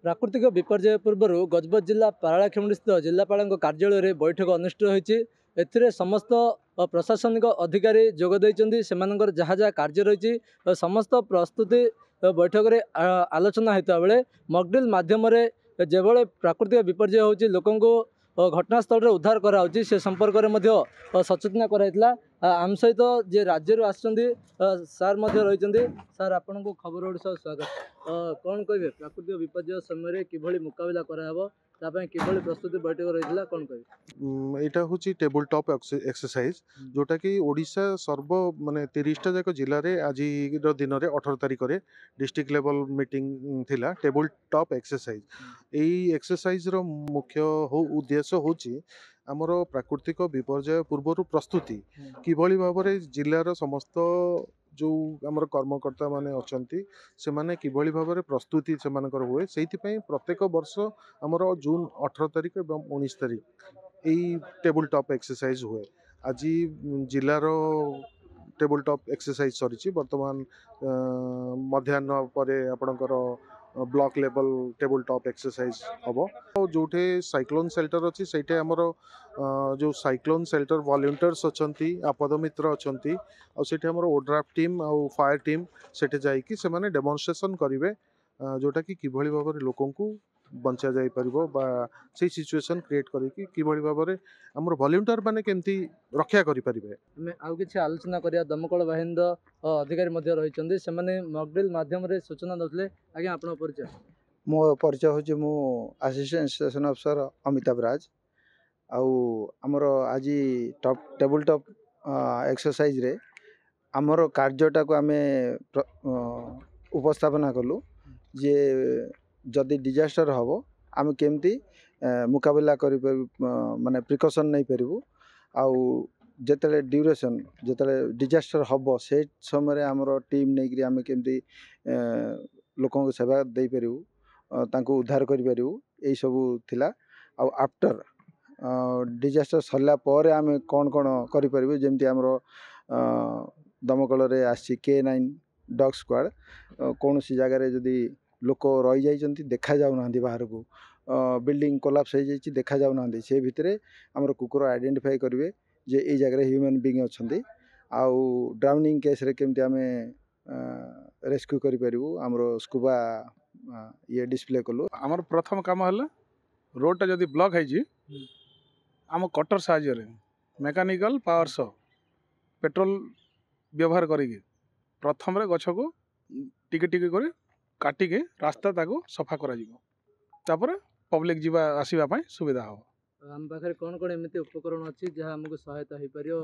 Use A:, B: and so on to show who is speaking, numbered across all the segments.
A: प्राकृतिक विपर्यय पूर्व गजपत जिला पारालाखेमुंडी स्थित जिलापाल कार्यालय में बैठक अनुष्ठित होती। एथिरे समस्त प्रशासनिक अधिकारी जोगदे जहाँ जहाँ कार्य रही समस्त प्रस्तुति बैठक में आलोचना होता बेले मॉकड्रिल माध्यम जो प्राकृतिक विपर्यय होती लोक घटनास्थल में उद्धार कराऊँच से संपर्क में सचेतना कराइला। आम सहित जे राज्य आसुँच सार रही सार आपण को खबर ओडिशा स्वागत। कौन कहे प्राकृतिक विपर्यय समय किभली मुकाबला कराहब किभली प्रस्तुति बैठक रही कौन कहे
B: यहाँ हूँ टेबल टॉप एक्सरसाइज जोटा कि ओडिशा सर्व माने 30टा जाक जिले में आज दिन में 18 तारिख में डिस्ट्रिक्ट लेवल मीटिंग थिला टेबल टॉप एक्सरसाइज। यही एक्सरसाइज रो मुख्य उद्देश्य होची आमर प्राकृतिक विपर्यय पूर्व प्रस्तुति किभली भाव में जिलार समस्त जो आमर कर्मकर्ता माने अछंती से माने किभली भाव में प्रस्तुति से हुए से प्रत्येक वर्ष आमर जून 18 तारिख एवं 19 तारिख यही टेबल टॉप एक्सरसाइज हुए। आज जिलार टेबल टॉप एक्सरसाइज सरी बर्तमान मध्याह्न पर आपणकर block level table top exercise हम जोटे साइक्लोन शेल्टर अच्छी से आमर जो साइक्लोन शेल्टर वॉलंटियर्स अच्छी आपद मित्र अच्छी आमर ओड्राफ टीम आउ फायर टीम से जाकि से डेमोन्स्ट्रेशन करेंगे जोटा कि किभली भाव में लोक बंचा जाई परिबो बा से सिचुएशन क्रिएट करिकि किभली भाव में आमर वॉलंटियर माने केमती रक्षा करि परिबे।
A: हमें आउ किछि आलोचना करिया दमकल बाहिनी अधिकारी मध्ये रहिचंदी से माने मॉकड्रिल माध्यम रे सूचना दउतले। आगे आपन परिचय
C: मो परिचय होछि मो असिस्टेंट स्टेशन अफसर अमिताभ राज आउ आमर आज टॉप टेबल टॉप एक्सरसाइज रे आमर कार्यटा को आमे उपस्थापना कलु जे जदि डिजास्टर हम आम केमती मुकाबला कर माने प्रिकॉशन नहीं पारू आउ जेतले ड्यूरेशन जेतले डिजास्टर हम से समय आमर टीम नहीं करी आम केमती लोकों को सेवा दे पारू तांको उद्धार कर पारू यही सब थिला। आउ आफ्टर डिजास्टर सरला पर आम कौन कौन करि पारू जेमती आमर दमकल रे आसी K9 डॉग स्क्वाड कौन सी जगह रे जदि लोक रही जाइछंती देखा जाउना बाहर को बिल्डिंग कोलाप्स हो जाइछि देखा जाउना से भितरे हमर कुकुर आइडेंटिफाई करिवे जे ए जगह ह्यूमन बीइंग अछंती आउ ड्राउनिंग केस रे केमती आमे रेस्क्यू करि परिबु हमर स्कूबा ये डिस्प्ले कलु।
D: हमर प्रथम काम हला रोड टा जदी ब्लॉक है जी हम कटर साहाय्य रे मेकानिकल पावर सो पेट्रोल व्यवहार करिके प्रथम रे गछ को टिके टिके करे काटिके रास्ता ताको सफा करा जिवो तापर पब्लिक जीवा आसीबा पई सुविधा हो।
A: हम पाखरे कोन कोन एमिते उपकरण अछि जहा हमको सहायता हे परियो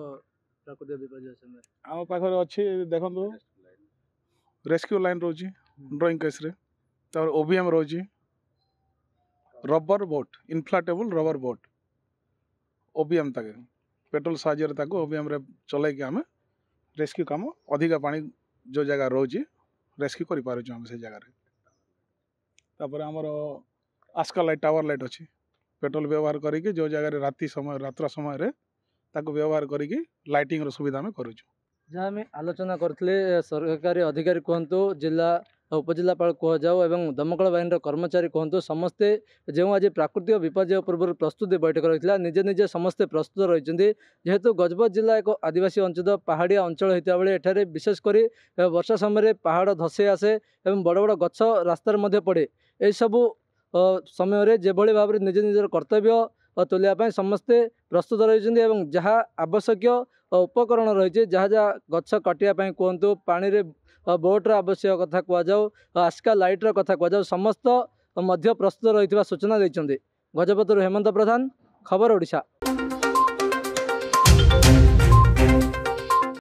A: प्राकृतिक विपर्यय समय
D: हम पाखरे अछि देखंतु रेस्क्यू लाइन रोजी ड्राइंग केस रे तापर ओबीएम रोजी rubber boat inflatable rubber boat OBM ताके पेट्रोल साहाय्य रे ताको ओबीएम रे चलै के हम रेस्क्यू काम अधिका पानी जो जगह रोजी रेस्क्यू करि पारु हम से जगह रे। तापर हमर आस्का लाइट टावर लाइट अच्छी पेट्रोल व्यवहार करिके जो जगह रे राति समय रात्र समय रे ताको व्यवहार करिके लाइटिंग रो सुविधा में करूछु।
A: जहाँ आम आलोचना करथिले सरकारी अधिकारी कहतु जिला उपजिलापाल कह जाऊ एवं दमकल बाहिनी कर्मचारी कहतु समस्ते जो आज प्राकृतिक विपर्यय पूर्व प्रस्तुति बैठक रही है निजे निजे समस्ते प्रस्तुत रही जेहेतु गजपत जिला एक आदिवासी अंचल पहाड़िया अंचल होता बेले एठारे विशेषकर वर्षा समय पहाड़ धसे आसे एवं बड़ बड़ गछ रास्तार मध्य पड़े यही सबू समय जेभली भाव में निज निजर कर्तव्य तुलिया समस्ते प्रस्तुत रही जहाँ आवश्यक उपकरण रही जहाँ जहाँ गछ काटिया कहतु पानी रे बोट्र आवश्यक कथा कहुँ आस्का लाइट्र कथा कहुँ समस्त मध्य प्रस्तुत रही सूचना देते। गजपत हेमंत प्रधान खबर ओडिशा।